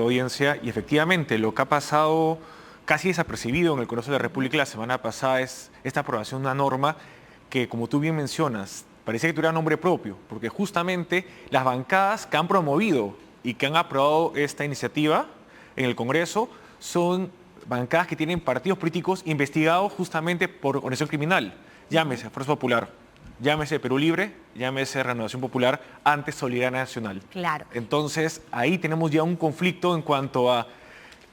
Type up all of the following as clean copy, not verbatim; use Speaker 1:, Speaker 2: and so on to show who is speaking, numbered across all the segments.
Speaker 1: de audiencia, y efectivamente lo que ha pasado casi desapercibido en el Congreso de la República la semana pasada es esta aprobación de una norma que, como tú bien mencionas, parecía que tuviera nombre propio, porque justamente las bancadas que han promovido y que han aprobado esta iniciativa en el Congreso son bancadas que tienen partidos políticos investigados justamente por organización criminal, llámese Fuerza Popular, llámese Perú Libre, llámese Renovación Popular, antes Solidaridad Nacional.
Speaker 2: Claro.
Speaker 1: Entonces, ahí tenemos ya un conflicto en cuanto a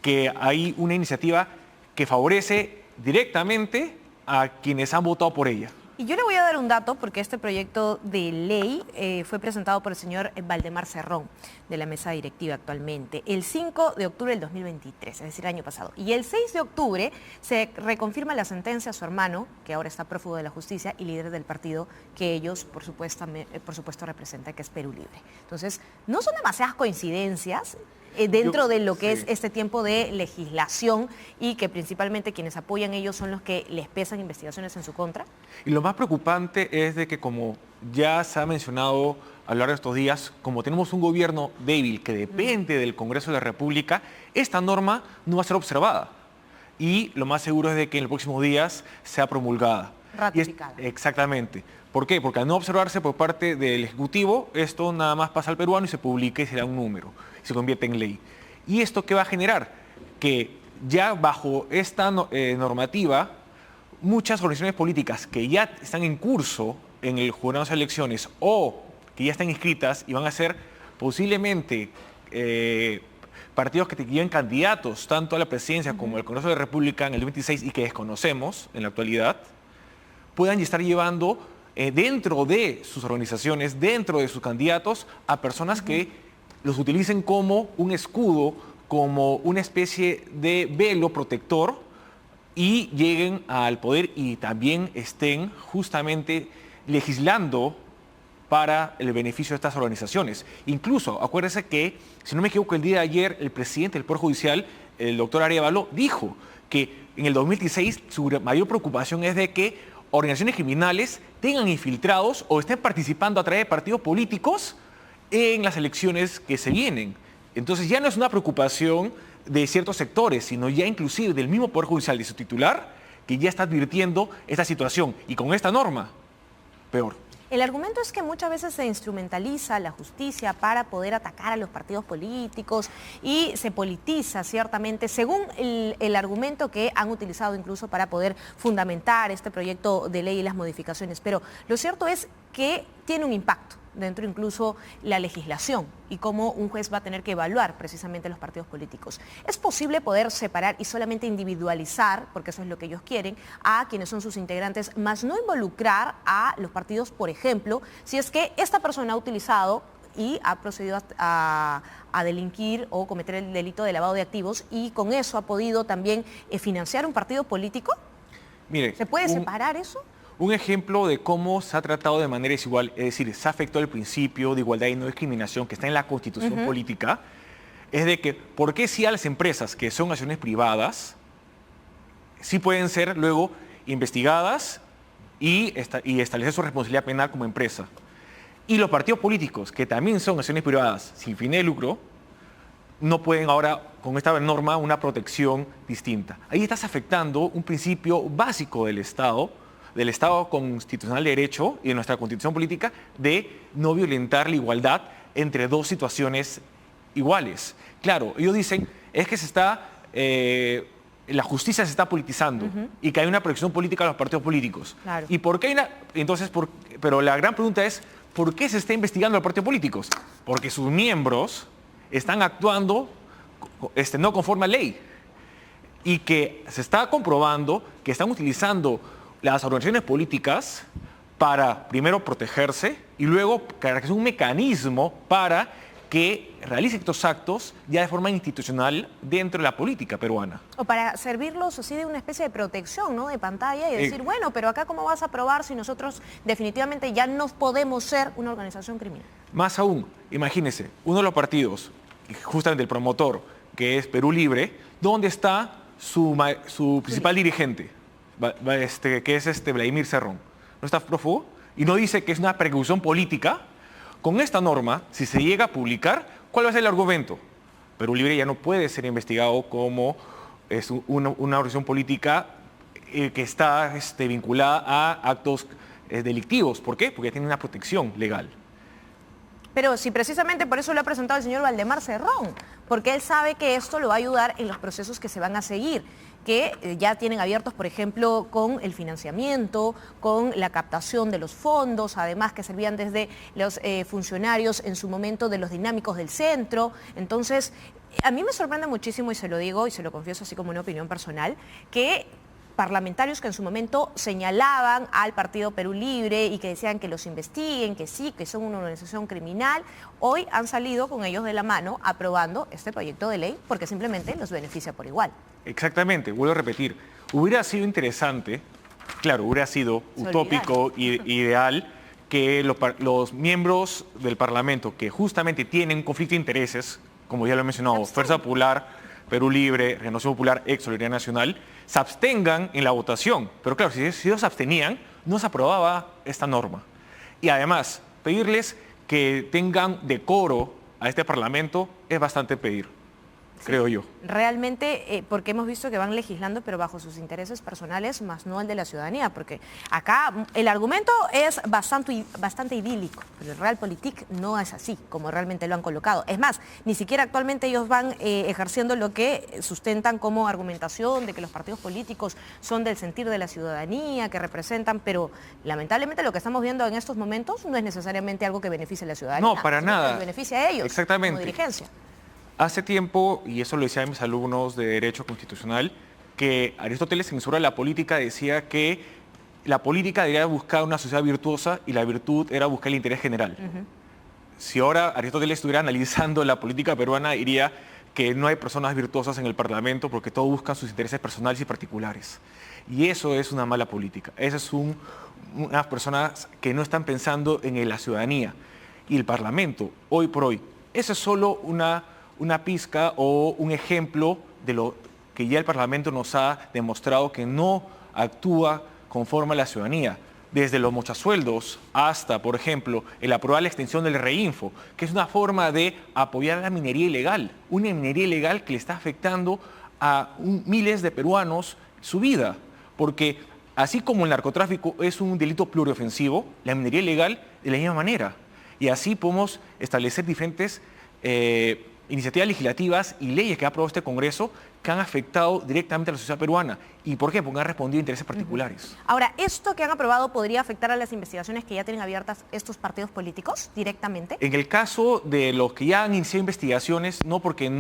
Speaker 1: que hay una iniciativa que favorece directamente a quienes han votado por ella.
Speaker 2: Y yo le voy a dar un dato porque este proyecto de ley fue presentado por el señor Valdemar Cerrón, de la mesa directiva actualmente, el 5 de octubre del 2023, es decir, el año pasado. Y el 6 de octubre se reconfirma la sentencia a su hermano, que ahora está prófugo de la justicia y líder del partido que ellos, por supuesto, representan, que es Perú Libre. Entonces, no son demasiadas coincidencias dentro de lo que es este tiempo de legislación y que principalmente quienes apoyan ellos son los que les pesan investigaciones en su contra.
Speaker 1: Y lo más preocupante es de que, como ya se ha mencionado a lo largo de estos días, como tenemos un gobierno débil que depende del Congreso de la República, esta norma no va a ser observada. Y lo más seguro es de que en los próximos días sea promulgada.
Speaker 2: Ratificada.
Speaker 1: Exactamente. ¿Por qué? Porque al no observarse por parte del Ejecutivo, esto nada más pasa al peruano y se publica y se da un número, y se convierte en ley. ¿Y esto qué va a generar? Que ya bajo esta normativa, muchas organizaciones políticas que ya están en curso en el jurado de elecciones o que ya están inscritas y van a ser posiblemente partidos que lleven candidatos tanto a la presidencia como al Congreso de la República en el 2026 y que desconocemos en la actualidad, puedan estar llevando dentro de sus organizaciones, dentro de sus candidatos, a personas que los utilicen como un escudo, como una especie de velo protector y lleguen al poder y también estén justamente legislando para el beneficio de estas organizaciones. Incluso, acuérdense que, si no me equivoco, el día de ayer el presidente del Poder Judicial, el doctor Arévalo, dijo que en el 2016 su mayor preocupación es de que organizaciones criminales tengan infiltrados o estén participando a través de partidos políticos en las elecciones que se vienen. Entonces ya no es una preocupación de ciertos sectores, sino ya inclusive del mismo Poder Judicial, de su titular, que ya está advirtiendo esta situación. Y con esta norma, peor.
Speaker 2: El argumento es que muchas veces se instrumentaliza la justicia para poder atacar a los partidos políticos y se politiza ciertamente, según el argumento que han utilizado incluso para poder fundamentar este proyecto de ley y las modificaciones. Pero lo cierto es que tiene un impacto dentro incluso la legislación y cómo un juez va a tener que evaluar precisamente los partidos políticos. ¿Es posible poder separar y solamente individualizar, porque eso es lo que ellos quieren, a quienes son sus integrantes, más no involucrar a los partidos, por ejemplo, si es que esta persona ha utilizado y ha procedido a delinquir o cometer el delito de lavado de activos y con eso ha podido también financiar un partido político?
Speaker 1: Mire,
Speaker 2: ¿Se puede separar eso?
Speaker 1: Un ejemplo de cómo se ha tratado de manera desigual, es decir, se ha afectado el principio de igualdad y no discriminación que está en la Constitución política, es de que, ¿por qué si a las empresas que son acciones privadas sí pueden ser luego investigadas y establecer su responsabilidad penal como empresa? Y los partidos políticos, que también son acciones privadas sin fin de lucro, no pueden ahora, con esta norma, una protección distinta. Ahí estás afectando un principio básico del Estado constitucional de derecho y de nuestra constitución política de no violentar la igualdad entre dos situaciones iguales. Claro, ellos dicen, es que la justicia se está politizando y que hay una protección política a los partidos políticos.
Speaker 2: Claro.
Speaker 1: ¿Y por qué hay una? Entonces, pero la gran pregunta es, ¿por qué se está investigando a los partidos políticos? Porque sus miembros están actuando no conforme a ley y que se está comprobando que están utilizando las organizaciones políticas para primero protegerse y luego crear un mecanismo para que realice estos actos ya de forma institucional dentro de la política peruana.
Speaker 2: O para servirlos así de una especie de protección, ¿no? De pantalla y decir, bueno, pero acá ¿cómo vas a probar si nosotros definitivamente ya no podemos ser una organización criminal?
Speaker 1: Más aún, imagínense, uno de los partidos, justamente el promotor, que es Perú Libre, ¿dónde está su principal dirigente? Que es Vladimir Cerrón. ¿No está prófugo? Y no dice que es una persecución política. Con esta norma, si se llega a publicar, ¿cuál va a ser el argumento? Perú Libre ya no puede ser investigado como una organización política que está vinculada a actos delictivos. ¿Por qué? Porque tiene una protección legal.
Speaker 2: Pero si precisamente por eso lo ha presentado el señor Valdemar Cerrón, porque él sabe que esto lo va a ayudar en los procesos que se van a seguir, que ya tienen abiertos, por ejemplo, con el financiamiento, con la captación de los fondos, además que servían desde los funcionarios en su momento de los dinámicos del centro. Entonces, a mí me sorprende muchísimo, y se lo digo y se lo confieso así como una opinión personal, que parlamentarios que en su momento señalaban al Partido Perú Libre y que decían que los investiguen, que sí, que son una organización criminal, hoy han salido con ellos de la mano aprobando este proyecto de ley porque simplemente los beneficia por igual.
Speaker 1: Exactamente, vuelvo a repetir, hubiera sido interesante, claro, hubiera sido utópico e ideal que los miembros del Parlamento que justamente tienen un conflicto de intereses, como ya lo he mencionado, Fuerza Popular, Perú Libre, Renovación Popular, Ex Solidaridad Nacional, se abstengan en la votación. Pero claro, si ellos se abstenían, no se aprobaba esta norma. Y además, pedirles que tengan decoro a este Parlamento es bastante pedir, creo yo.
Speaker 2: Realmente, porque hemos visto que van legislando, pero bajo sus intereses personales, más no el de la ciudadanía, porque acá el argumento es bastante idílico, pero el Realpolitik no es así, como realmente lo han colocado. Es más, ni siquiera actualmente ellos van ejerciendo lo que sustentan como argumentación de que los partidos políticos son del sentir de la ciudadanía, que representan, pero lamentablemente lo que estamos viendo en estos momentos no es necesariamente algo que beneficie a la ciudadanía.
Speaker 1: No, para nada.
Speaker 2: Que beneficia a ellos,
Speaker 1: exactamente,
Speaker 2: como dirigencia.
Speaker 1: Hace tiempo, y eso lo decía a mis alumnos de Derecho Constitucional, que Aristóteles, censura la política, decía que la política debería buscar una sociedad virtuosa y la virtud era buscar el interés general. Si ahora Aristóteles estuviera analizando la política peruana, diría que no hay personas virtuosas en el Parlamento porque todos buscan sus intereses personales y particulares. Y eso es una mala política. Esas son unas personas que no están pensando en la ciudadanía. Y el Parlamento, hoy por hoy, eso es solo una pizca o un ejemplo de lo que ya el Parlamento nos ha demostrado que no actúa conforme a la ciudadanía. Desde los mochasueldos hasta, por ejemplo, el aprobar la extensión del Reinfo, que es una forma de apoyar la minería ilegal. Una minería ilegal que le está afectando a miles de peruanos su vida. Porque así como el narcotráfico es un delito pluriofensivo, la minería ilegal de la misma manera. Y así podemos establecer diferentes iniciativas legislativas y leyes que ha aprobado este Congreso que han afectado directamente a la sociedad peruana. ¿Y por qué? Porque han respondido a intereses particulares.
Speaker 2: Ahora, ¿esto que han aprobado podría afectar a las investigaciones que ya tienen abiertas estos partidos políticos directamente? En
Speaker 1: el caso de los que ya han iniciado investigaciones, no, porque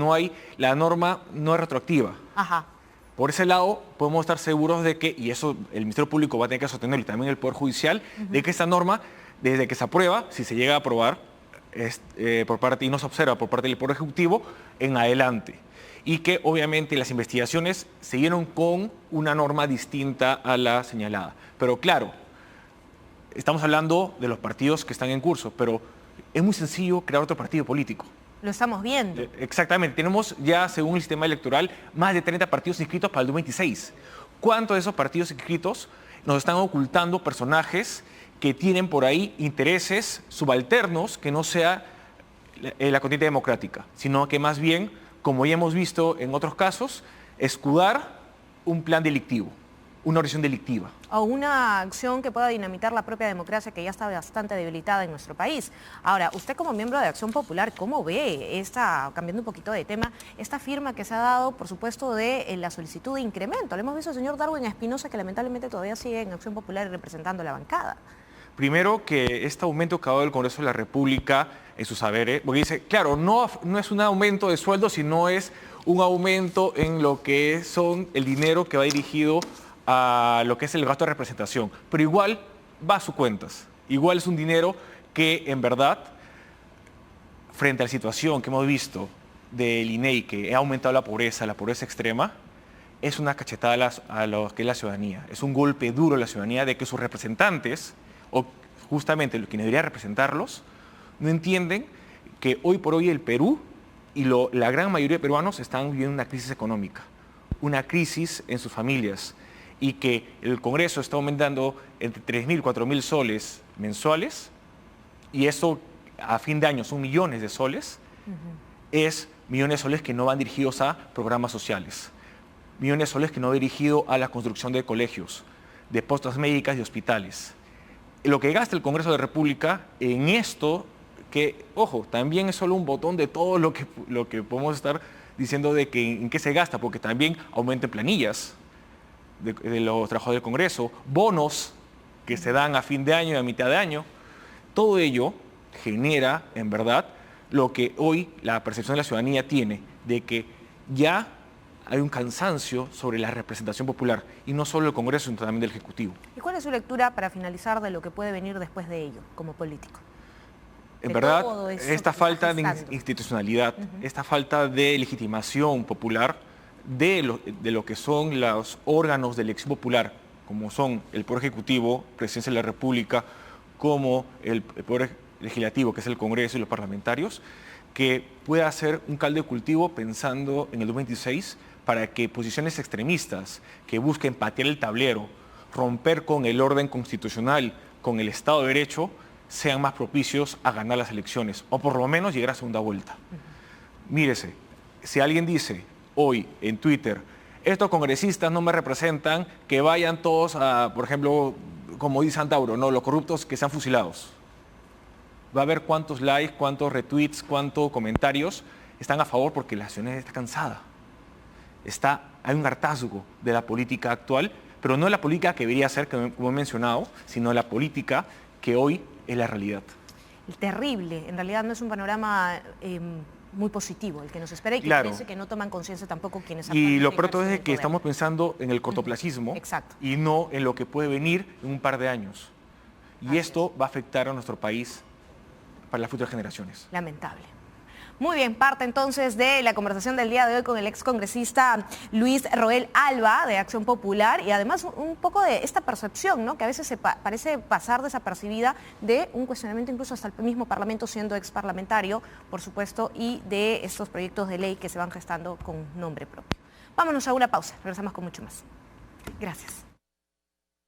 Speaker 1: la norma no es retroactiva.
Speaker 2: Ajá.
Speaker 1: Por ese lado, podemos estar seguros de que, y eso el Ministerio Público va a tener que sostenerlo y también el Poder Judicial, de que esta norma, desde que se aprueba, si se llega a aprobar, por parte y no se observa por parte del Poder Ejecutivo en adelante, y que obviamente las investigaciones siguieron con una norma distinta a la señalada. Pero claro, estamos hablando de los partidos que están en curso, pero es muy sencillo crear otro partido político.
Speaker 2: Lo estamos viendo.
Speaker 1: Exactamente, tenemos ya, según el sistema electoral, más de 30 partidos inscritos para el 2026. ¿Cuántos de esos partidos inscritos nos están ocultando personajes que tienen por ahí intereses subalternos que no sea la corriente democrática, sino que más bien, como ya hemos visto en otros casos, escudar un plan delictivo, una organización delictiva?
Speaker 2: O una acción que pueda dinamitar la propia democracia que ya está bastante debilitada en nuestro país. Ahora, usted como miembro de Acción Popular, ¿cómo ve cambiando un poquito de tema, esta firma que se ha dado, por supuesto, de la solicitud de incremento? Le hemos visto al señor Darwin Espinosa, que lamentablemente todavía sigue en Acción Popular y representando a la bancada.
Speaker 1: Primero, que este aumento que ha dado el Congreso de la República en sus saberes, porque dice, claro, no es un aumento de sueldo, sino es un aumento en lo que son el dinero que va dirigido a lo que es el gasto de representación. Pero igual va a sus cuentas. Igual es un dinero que, en verdad, frente a la situación que hemos visto del INEI, que ha aumentado la pobreza extrema, es una cachetada a lo que es la ciudadanía. Es un golpe duro a la ciudadanía de que sus representantes, o justamente los que deberían representarlos, no entienden que hoy por hoy el Perú y la gran mayoría de peruanos están viviendo una crisis económica, una crisis en sus familias, y que el Congreso está aumentando entre 3.000 y 4.000 soles mensuales, y eso a fin de año son millones de soles, es millones de soles que no van dirigidos a programas sociales, millones de soles que no van dirigidos a la construcción de colegios, de postas médicas y hospitales. Lo que gasta el Congreso de la República en esto, que, ojo, también es solo un botón de todo lo que podemos estar diciendo de que en qué se gasta, porque también aumenten planillas de los trabajadores del Congreso, bonos que se dan a fin de año y a mitad de año. Todo ello genera, en verdad, lo que hoy la percepción de la ciudadanía tiene, de que ya hay un cansancio sobre la representación popular, y no solo del Congreso, sino también del Ejecutivo.
Speaker 2: ¿Y cuál es su lectura, para finalizar, de lo que puede venir después de ello, como político?
Speaker 1: En verdad, esta falta de institucionalidad, esta falta de legitimación popular de lo que son los órganos de elección popular, como son el Poder Ejecutivo, Presidencia de la República, como el Poder Legislativo, que es el Congreso y los parlamentarios, que pueda hacer un caldo de cultivo pensando en el 2026 para que posiciones extremistas que busquen patear el tablero, romper con el orden constitucional, con el Estado de Derecho, sean más propicios a ganar las elecciones, o por lo menos llegar a segunda vuelta. Mírese, si alguien dice hoy en Twitter, estos congresistas no me representan, que vayan todos a, por ejemplo, como dice Antauro, no, los corruptos que sean fusilados. Va a ver cuántos likes, cuántos retweets, cuántos comentarios están a favor, porque la ciudadanía está cansada. Hay un hartazgo de la política actual, pero no la política que debería ser, como he mencionado, sino la política que hoy es la realidad.
Speaker 2: Terrible, en realidad no es un panorama muy positivo el que nos espera, y que
Speaker 1: claro,
Speaker 2: parece que no toman conciencia tampoco quienes...
Speaker 1: Y lo pronto es que estamos pensando en el cortoplacismo,
Speaker 2: exacto,
Speaker 1: y no en lo que puede venir en un par de años. Y esto va a afectar a nuestro país para las futuras generaciones.
Speaker 2: Lamentable. Muy bien, parte entonces de la conversación del día de hoy con el excongresista Luis Roel Alba, de Acción Popular, y además un poco de esta percepción, ¿no?, que a veces parece pasar desapercibida, de un cuestionamiento incluso hasta el mismo Parlamento, siendo exparlamentario, por supuesto, y de estos proyectos de ley que se van gestando con nombre propio. Vámonos a una pausa, regresamos con mucho más. Gracias.